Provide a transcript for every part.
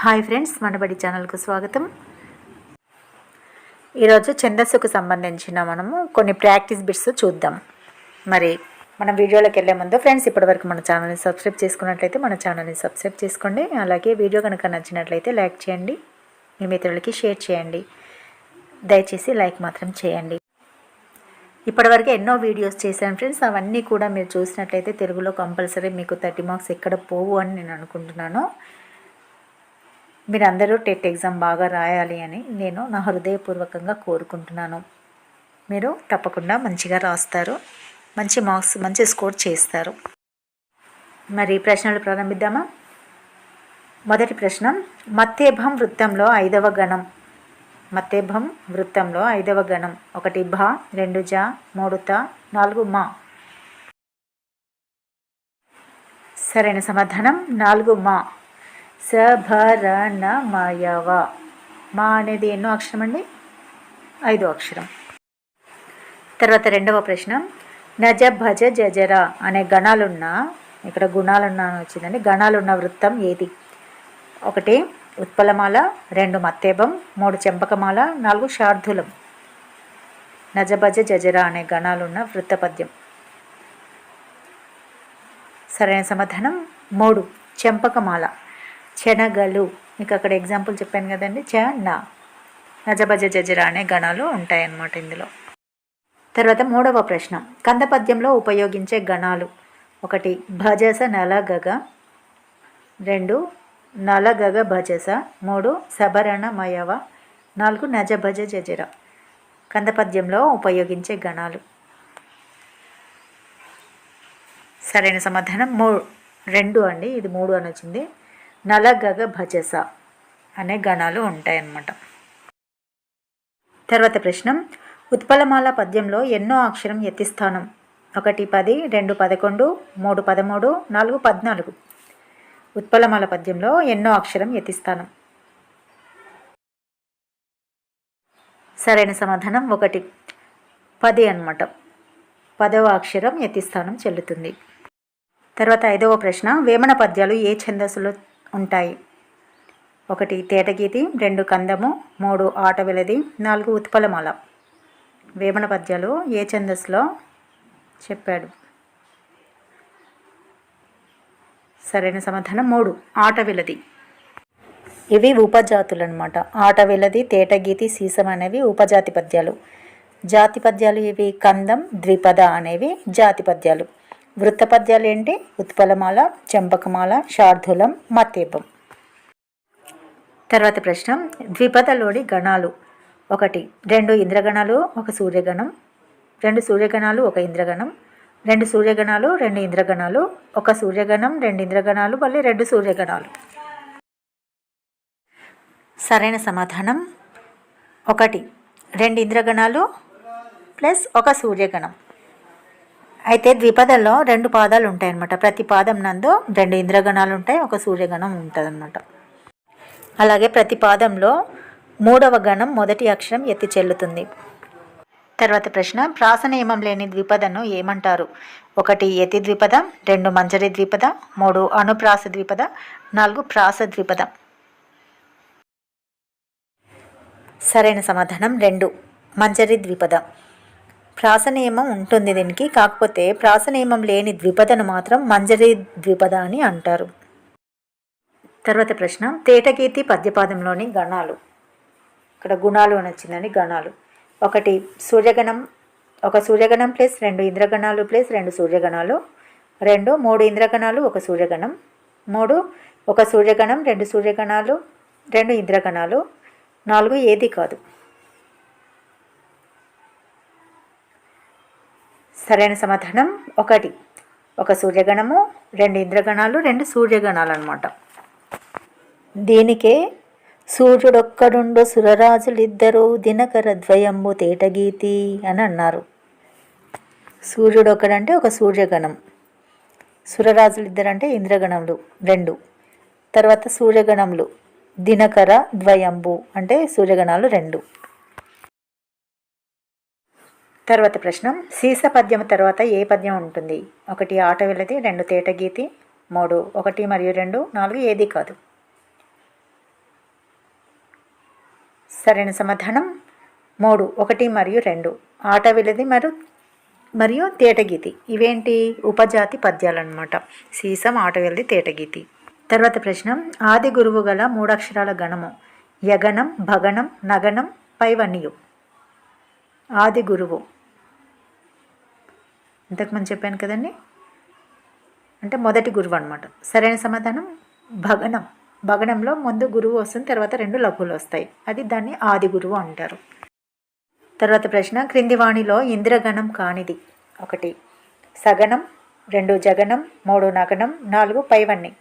Hi friends, మనబడి ఛానల్కు స్వాగతం. ఈరోజు ఛందస్సుకు సంబంధించిన మనము కొన్ని ప్రాక్టీస్ బిట్స్ చూద్దాం. మరి మన వీడియోలోకి వెళ్ళే ముందు ఫ్రెండ్స్, ఇప్పటివరకు మన ఛానల్ని సబ్స్క్రైబ్ చేసుకున్నట్లయితే మన ఛానల్ని సబ్స్క్రైబ్ చేసుకోండి. అలాగే వీడియో కనుక నచ్చినట్లయితే లైక్ చేయండి, మీ మిత్రులకి షేర్ చేయండి. దయచేసి లైక్ మాత్రం చేయండి. ఇప్పటివరకు ఎన్నో వీడియోస్ చేశాను ఫ్రెండ్స్, అవన్నీ కూడా మీరు చూసినట్లయితే తెలుగులో కంపల్సరీ మీకు 30 మార్క్స్ ఎక్కడ పోవు అని నేను అనుకుంటున్నాను. మీరందరూ టెట్ ఎగ్జామ్ బాగా రాయాలి అని నేను నా హృదయపూర్వకంగా కోరుకుంటున్నాను. మీరు తప్పకుండా మంచిగా రాస్తారు, మంచి మార్క్స్, మంచి స్కోర్ చేస్తారు. మరి ప్రశ్నలు ప్రారంభిద్దామా? మొదటి ప్రశ్న, మత్తేభం వృత్తంలో 5వ గణం. మత్తేభం వృత్తంలో 5వ గణం 1 భ, 2 జ, 3 త, 4 మా. సరైన సమాధానం 4 మా. సభరణమయవ. మా అనేది ఎన్నో అక్షరం అండి? 5వ అక్షరం. తర్వాత రెండవ ప్రశ్న, నజ భజ జజర అనే గణాలున్న, ఇక్కడ గుణాలున్న వచ్చిందండి, గణాలున్న వృత్తం ఏది? 1 ఉత్పలమాల, 2 మత్తేభం, 3 చెంపకమాల, 4 శార్ధులం. నజ భజ జజర అనే గణాలున్న వృత్తపద్యం. సరైన సమాధానం 3 చెంపకమాల. శనగలు, మీకు అక్కడ ఎగ్జాంపుల్ చెప్పాను కదండి, నజభజ జజర అనే గణాలు ఉంటాయన్నమాట ఇందులో. తర్వాత మూడవ ప్రశ్న, కందపద్యంలో ఉపయోగించే గణాలు. 1 భజస నల గగ, 2 నల గగ భజస, 3 సభరణమయవ, 4 నజభజ జజర. కందపద్యంలో ఉపయోగించే గణాలు. సరైన సమాధానం 2 అండి, ఇది 3 అని వచ్చింది. నల గగ భజస అనే గణాలు ఉంటాయన్నమాట. తర్వాత ప్రశ్న, ఉత్పలమాల పద్యంలో ఎన్నో అక్షరం యతిస్థానం? 1 10, 2 11, 3 13, 4 14. ఉత్పలమాల పద్యంలో ఎన్నో అక్షరం యతిస్థానం? సరైన సమాధానం 1 10 అన్నమాట. 10వ అక్షరం యతిస్థానం చెల్లుతుంది. తర్వాత 5వ ప్రశ్న, వేమన పద్యాలు ఏ ఛందస్సులో ఉంటాయి? 1 తేటగీతి, 2 కందము, 3 ఆటవిలది, 4 ఉత్పలమాల. వేమన పద్యాలు ఏ ఛందస్సులో చెప్పాడు? సరైన సమాధానం 3 ఆటవిలది. ఇవి ఉపజాతులు అనమాట. ఆటవిలది, తేటగీతి, సీసం అనేవి ఉపజాతి పద్యాలు. జాతి పద్యాలు ఇవి కందం, ద్విపద అనేవి జాతి పద్యాలు. వృత్తపద్యాలు ఏంటి? ఉత్పలమాల, చెంపకమాల, శార్ధులం, మత్తేభం. తర్వాత ప్రశ్న, ద్విపదలోని గణాలు. 1 2 ఇంద్రగణాలు, 1 సూర్యగణం, 2 సూర్యగణాలు, 1 ఇంద్రగణం, 2 సూర్యగణాలు, 2 ఇంద్రగణాలు, 1 సూర్యగణం, 2 ఇంద్రగణాలు, మళ్ళీ 2 సూర్యగణాలు. సరైన సమాధానం 1 2 ఇంద్రగణాలు ప్లస్ 1 సూర్యగణం. అయితే ద్విపదంలో 2 పాదాలు ఉంటాయన్నమాట. ప్రతి పాదం నందు 2 ఇంద్రగణాలు ఉంటాయి, 1 సూర్యగణం ఉంటుంది అన్నమాట. అలాగే ప్రతి పాదంలో 3వ గణం మొదటి అక్షరం ఎత్తి చెల్లుతుంది. తర్వాత ప్రశ్న, ప్రాస నియమం లేని ద్విపదను ఏమంటారు? 1 యతి ద్విపద, 2 మంజరి ద్విపద, 3 అనుప్రాస ద్విపద, 4 ప్రాస ద్విపద. సరైన సమాధానం 2 మంజరి ద్విపద. ప్రాస నియమం ఉంటుంది దీనికి, కాకపోతే ప్రాస నియమం లేని ద్విపదను మాత్రం మంజరి ద్విపద అని అంటారు. తర్వాత ప్రశ్న, తేటగీతి పద్యపాదంలోని గణాలు. ఇక్కడ గుణాలు అని వచ్చిందని గణాలు. 1 సూర్యగణం, 1 సూర్యగణం ప్లస్ 2 ఇంద్రగణాలు ప్లస్ 2 సూర్యగణాలు, 2 3 ఇంద్రగణాలు, 1 సూర్యగణం, 3 1 సూర్యగణం, 2 సూర్యగణాలు, 2 ఇంద్రగణాలు, 4 ఏది కాదు. సరైన సమాధానం 1 సూర్యగణము, 2 ఇంద్రగణాలు, 2 సూర్యగణాలు అన్నమాట. దీనికే సూర్యుడొక్కడుండు సురరాజులిద్దరూ దినకర ద్వయంబు తేటగీతి అని అన్నారు. సూర్యుడొక్కడంటే 1 సూర్యగణం, సురరాజులిద్దరంటే ఇంద్రగణములు 2, తర్వాత సూర్యగణములు దినకర ద్వయంబు అంటే సూర్యగణాలు 2. తర్వాత ప్రశ్న, సీస పద్యం తర్వాత ఏ పద్యం ఉంటుంది? 1 ఆటవిలది, 2 తేటగీతి, 3 1 మరియు 2 4 ఏది కాదు. సరైన సమాధానం 3, 1 మరియు 2. ఆటవిలది మరియు తేటగీతి ఇవేంటి ఉపజాతి పద్యాలన్నమాట. సీసం, ఆటవిలది, తేటగీతి. తర్వాత ప్రశ్న, ఆది గురువు గల 3 అక్షరాల గణము యగనం, భగనం, నగనం, పైవన్యు. ఆది గురువు ఇంతకుముందు చెప్పాను కదండి, అంటే మొదటి గురువు అనమాట. సరైన సమాధానం భగనం. భగనంలో ముందు గురువు వస్తుంది, తర్వాత 2 లఘువులు వస్తాయి, అది దాన్ని ఆది గురువు అంటారు. తర్వాత ప్రశ్న, క్రింది వాణిలో ఇంద్రగణం కానిది 1 సగనం, 2 జగనం, 3 నగనం, 4 పైవన్ని.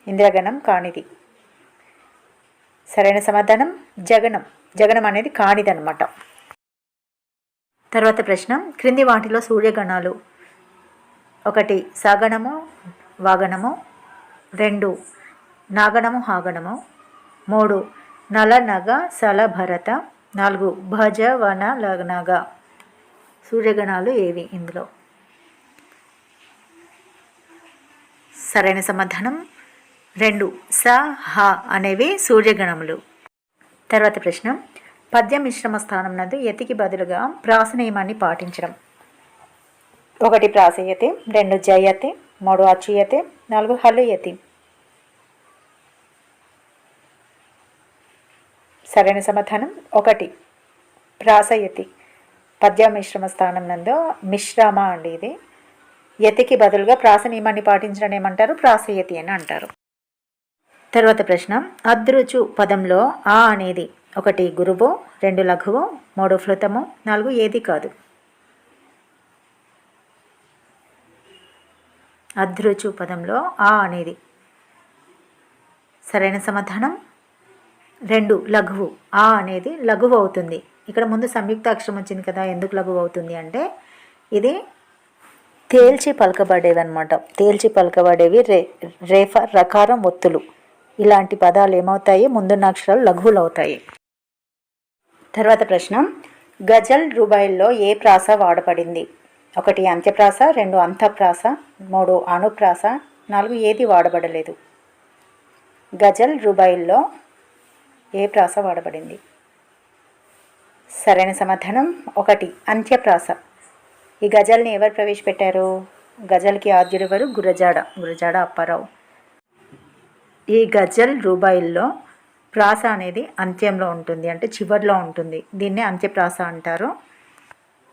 ఇంద్రగణం కానిది. సరైన సమాధానం జగనం. జగనం అనేది కానిది అనమాట. తర్వాత ప్రశ్న, క్రింది వాటిలో సూర్యగణాలు 1 సగణము, వాగణము, 2 నాగణము, హాగణము, 3 నల, నగ, సల, భరత, 4 భజ, వన, నగ. సూర్యగణాలు ఏవి ఇందులో? సరైన సమాధానం 2 స, హ అనేవి సూర్యగణములు. తర్వాత ప్రశ్న, పద్య మిశ్రమ స్థానం నందు యతికి బదులుగా ప్రాస నియమాన్ని పాటించడం. 1 ప్రాసయతి, 2 జయతి, 3 అచ్యుయతి, 4 హలుయతి. సరైన సమాధానం 1 ప్రాసయతి. పద్య మిశ్రమ స్థానం నందు మిశ్రమ అండి ఇది. యతికి బదులుగా ప్రాస నియమాన్ని పాటించడం ఏమంటారు? ప్రాసయతి అని అంటారు. తర్వాత ప్రశ్న, అదృచు పదంలో ఆ అనేది 1 గురువు, 2 లఘువు, 3 ఫ్లుతము, 4 ఏది కాదు. అదృచు పదంలో ఆ అనేది. సరైన సమాధానం 2 లఘువు. ఆ అనేది లఘువు అవుతుంది. ఇక్కడ ముందు సంయుక్త అక్షరం వచ్చింది కదా, ఎందుకు లఘువు అవుతుంది అంటే ఇది తేల్చి పలకబడేవి అనమాట. తేల్చి పలకబడేవి రేఫ, రకారం, ఒత్తులు ఇలాంటి పదాలు ఏమవుతాయి? ముందున్న అక్షరాలు లఘువులు అవుతాయి. తర్వాత ప్రశ్న, గజల్ రుబాయిల్లో ఏ ప్రాస వాడబడింది? 1 అంత్యప్రాస, 2 అంతఃప్రాస, 3 అనుప్రాస, 4 ఏది వాడబడలేదు. గజల్ రుబాయిల్లో ఏ ప్రాస వాడబడింది? సరైన సమాధానం 1 అంత్యప్రాస. ఈ గజల్ని ఎవరు ప్రవేశపెట్టారు? గజల్కి ఆద్యుడు ఎవరు? గురజాడ అప్పారావు. ఈ గజల్ రూబాయిల్లో ప్రాస అనేది అంత్యంలో ఉంటుంది, అంటే చివరిలో ఉంటుంది. దీన్నే అంత్యప్రాస అంటారు.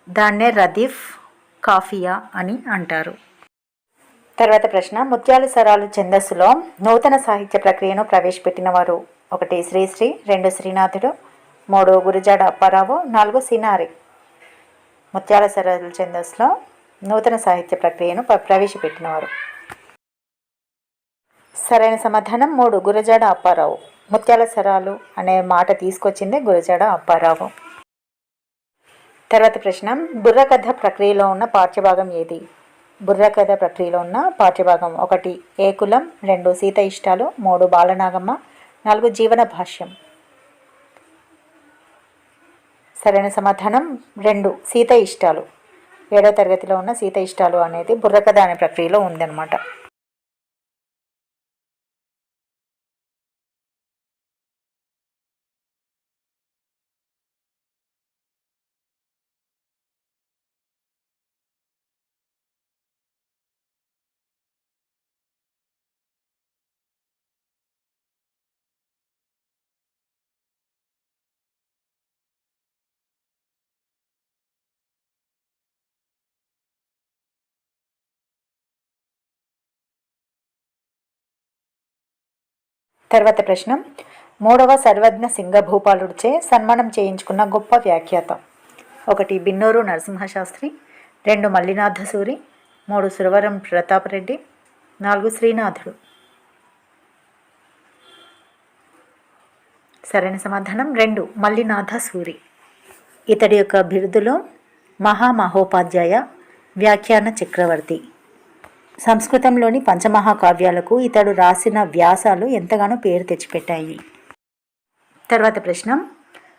దాన్నే రదీఫ్, కాఫియా అని అంటారు. తర్వాత ప్రశ్న, ముత్యాల సరాలు ఛందస్సులో నూతన సాహిత్య ప్రక్రియను ప్రవేశపెట్టిన వారు? 1 శ్రీశ్రీ, 2 శ్రీనాథుడు, 3 గురజాడ అప్పారావు, 4 సినారి. ముత్యాల సరాలు ఛందస్సులో నూతన సాహిత్య ప్రక్రియను ప్రవేశపెట్టినవారు? సరైన సమాధానం 3 గురజాడ అప్పారావు. ముత్యాల సరాలు అనే మాట తీసుకొచ్చిందే గురజాడ అప్పారావు. తర్వాత ప్రశ్న, బుర్రకథ ప్రక్రియలో ఉన్న పాఠ్యభాగం ఏది? బుర్రకథ ప్రక్రియలో ఉన్న పాఠ్యభాగం 1 ఏకులం, 2 సీత ఇష్టాలు, 3 బాలనాగమ్మ, 4 జీవన భాష్యం. సరైన సమాధానం 2 సీత ఇష్టాలు. 7వ తరగతిలో ఉన్న సీత ఇష్టాలు అనేది బుర్రకథ అనే ప్రక్రియలో ఉందన్నమాట. తర్వాత ప్రశ్న, 3వ సర్వజ్ఞ సింగభూపాలుడిచే సన్మానం చేయించుకున్న గొప్ప వ్యాఖ్యాత? 1 బిన్నూరు నరసింహశాస్త్రి, 2 మల్లినాథ సూరి, 3 సురవరం ప్రతాపరెడ్డి, 4 శ్రీనాథుడు. సరైన సమాధానం 2 మల్లినాథ సూరి. ఇతడి యొక్క బిరుదులో మహామహోపాధ్యాయ, వ్యాఖ్యాన చక్రవర్తి. సంస్కృతంలోని పంచమహాకావ్యాలకు ఇతడు రాసిన వ్యాసాలు ఎంతగానో పేరు తెచ్చిపెట్టాయి. తర్వాత ప్రశ్న,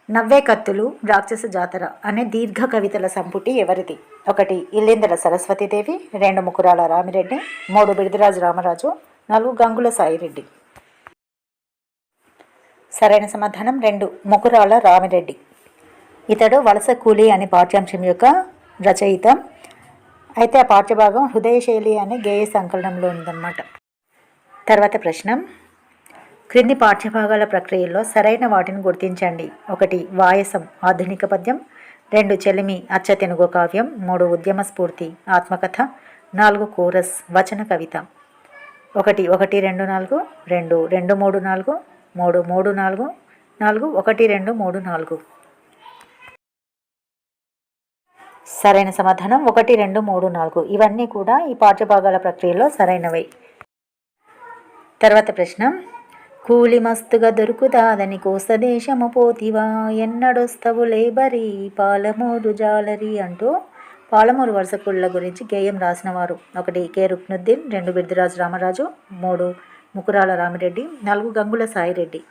నవ్వే కత్తులు, రాక్షస జాతర అనే దీర్ఘ కవితల సంపుటి ఎవరిది? 1 ఇల్లేందల సరస్వతీదేవి, 2 ముకురాల రామిరెడ్డి, 3 బిడిదిరాజు రామరాజు, 4 గంగుల సాయిరెడ్డి. సరైన సమాధానం 2 ముకురాల రామిరెడ్డి. ఇతడు వలస కూలీ అనే పాఠ్యాంశం యొక్క రచయిత. అయితే ఆ పాఠ్యభాగం హృదయశైలి అనే గేయ సంకలనంలో ఉందన్నమాట. తర్వాత ప్రశ్న, క్రింది పాఠ్యభాగాల ప్రక్రియలో సరైన వాటిని గుర్తించండి. 1 వాయసం ఆధునిక పద్యం, 2 చెలిమి అచ్చ తెనుగు కావ్యం, 3 ఉద్యమ స్ఫూర్తి ఆత్మకథ, 4 కోరస్ వచన కవిత. 1 1 2 4, 2 2 3 4, 3 3 4, 4 1 2 3 4. సరైన సమాధానం 1 2 3 4. ఇవన్నీ కూడా ఈ పాఠ్యభాగాల ప్రక్రియలో సరైనవే. తర్వాత ప్రశ్న, కూలి మస్తుగా దొరుకుతాదని కోస్తదేశము పోతివా, ఎన్నడొస్తవు లేబరి పాలమూరు జాలరి అంటూ పాలమూరు వలసకుళ్ళ గురించి గేయం రాసినవారు. 1 కె రుక్నుద్దీన్, 2 బిర్దిరాజు రామరాజు, 3 ముకురాల రామిరెడ్డి, 4 గంగుల సాయిరెడ్డి.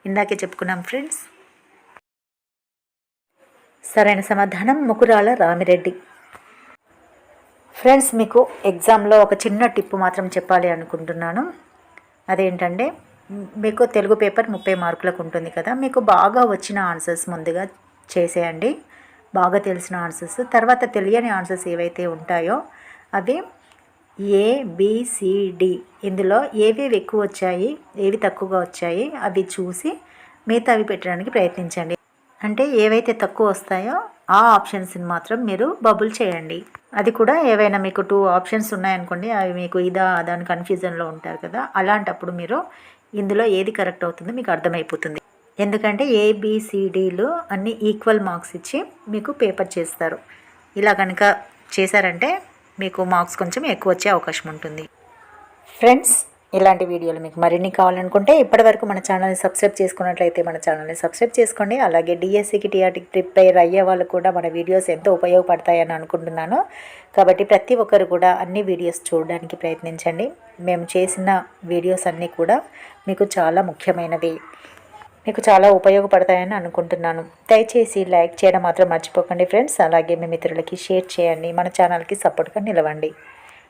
ఇందాకే చెప్పుకున్నాం ఫ్రెండ్స్. సరైన సమాధానం ముకురాల రామిరెడ్డి. ఫ్రెండ్స్, మీకు ఎగ్జామ్లో ఒక చిన్న టిప్ మాత్రం చెప్పాలి అనుకుంటున్నాను. అదేంటంటే, మీకు తెలుగు పేపర్ 30 మార్కులకు ఉంటుంది కదా, మీకు బాగా వచ్చిన ఆన్సర్స్ ముందుగా చేసేయండి, బాగా తెలిసిన ఆన్సర్స్. తర్వాత తెలియని ఆన్సర్స్ ఏవైతే ఉంటాయో అవి ABCD, ఇందులో ఏవి ఎక్కువ వచ్చాయి ఏవి తక్కువగా వచ్చాయి అవి చూసి మిగతావి పెట్టడానికి ప్రయత్నించండి. అంటే ఏవైతే తక్కువ వస్తాయో ఆ ఆప్షన్స్ని మాత్రం మీరు బబుల్ చేయండి. అది కూడా ఏవైనా మీకు 2 ఆప్షన్స్ ఉన్నాయనుకోండి, అవి మీకు ఇదా దాని కన్ఫ్యూజన్లో ఉంటారు కదా, అలాంటప్పుడు మీరు ఇందులో ఏది కరెక్ట్ అవుతుందో మీకు అర్థమైపోతుంది. ఎందుకంటే ABCDలు అన్ని ఈక్వల్ మార్క్స్ ఇచ్చి మీకు పేపర్ చేస్తారు. ఇలా కనుక చేశారంటే మీకు మార్క్స్ కొంచెం ఎక్కువ వచ్చే అవకాశం ఉంటుంది. ఫ్రెండ్స్, ఇలాంటి వీడియోలు మీకు మరిన్ని కావాలనుకుంటే ఇప్పటివరకు మన ఛానల్ని సబ్స్క్రైబ్ చేసుకున్నట్లయితే మన ఛానల్ని సబ్స్క్రైబ్ చేసుకోండి. అలాగే డిఎస్సికి టీఆర్టీకి ప్రిపేర్ అయ్యే వాళ్ళు కూడా మన వీడియోస్ ఎంతో ఉపయోగపడతాయని అనుకుంటున్నాను. కాబట్టి ప్రతి ఒక్కరు కూడా అన్ని వీడియోస్ చూడడానికి ప్రయత్నించండి. మేము చేసిన వీడియోస్ అన్నీ కూడా మీకు చాలా ముఖ్యమైనవి, మీకు చాలా ఉపయోగపడతాయని అనుకుంటున్నాను. దయచేసి లైక్ చేయడం మాత్రం మర్చిపోకండి ఫ్రెండ్స్. అలాగే మీ మిత్రులకి షేర్ చేయండి. మన ఛానల్కి సపోర్ట్గా నిలవండి.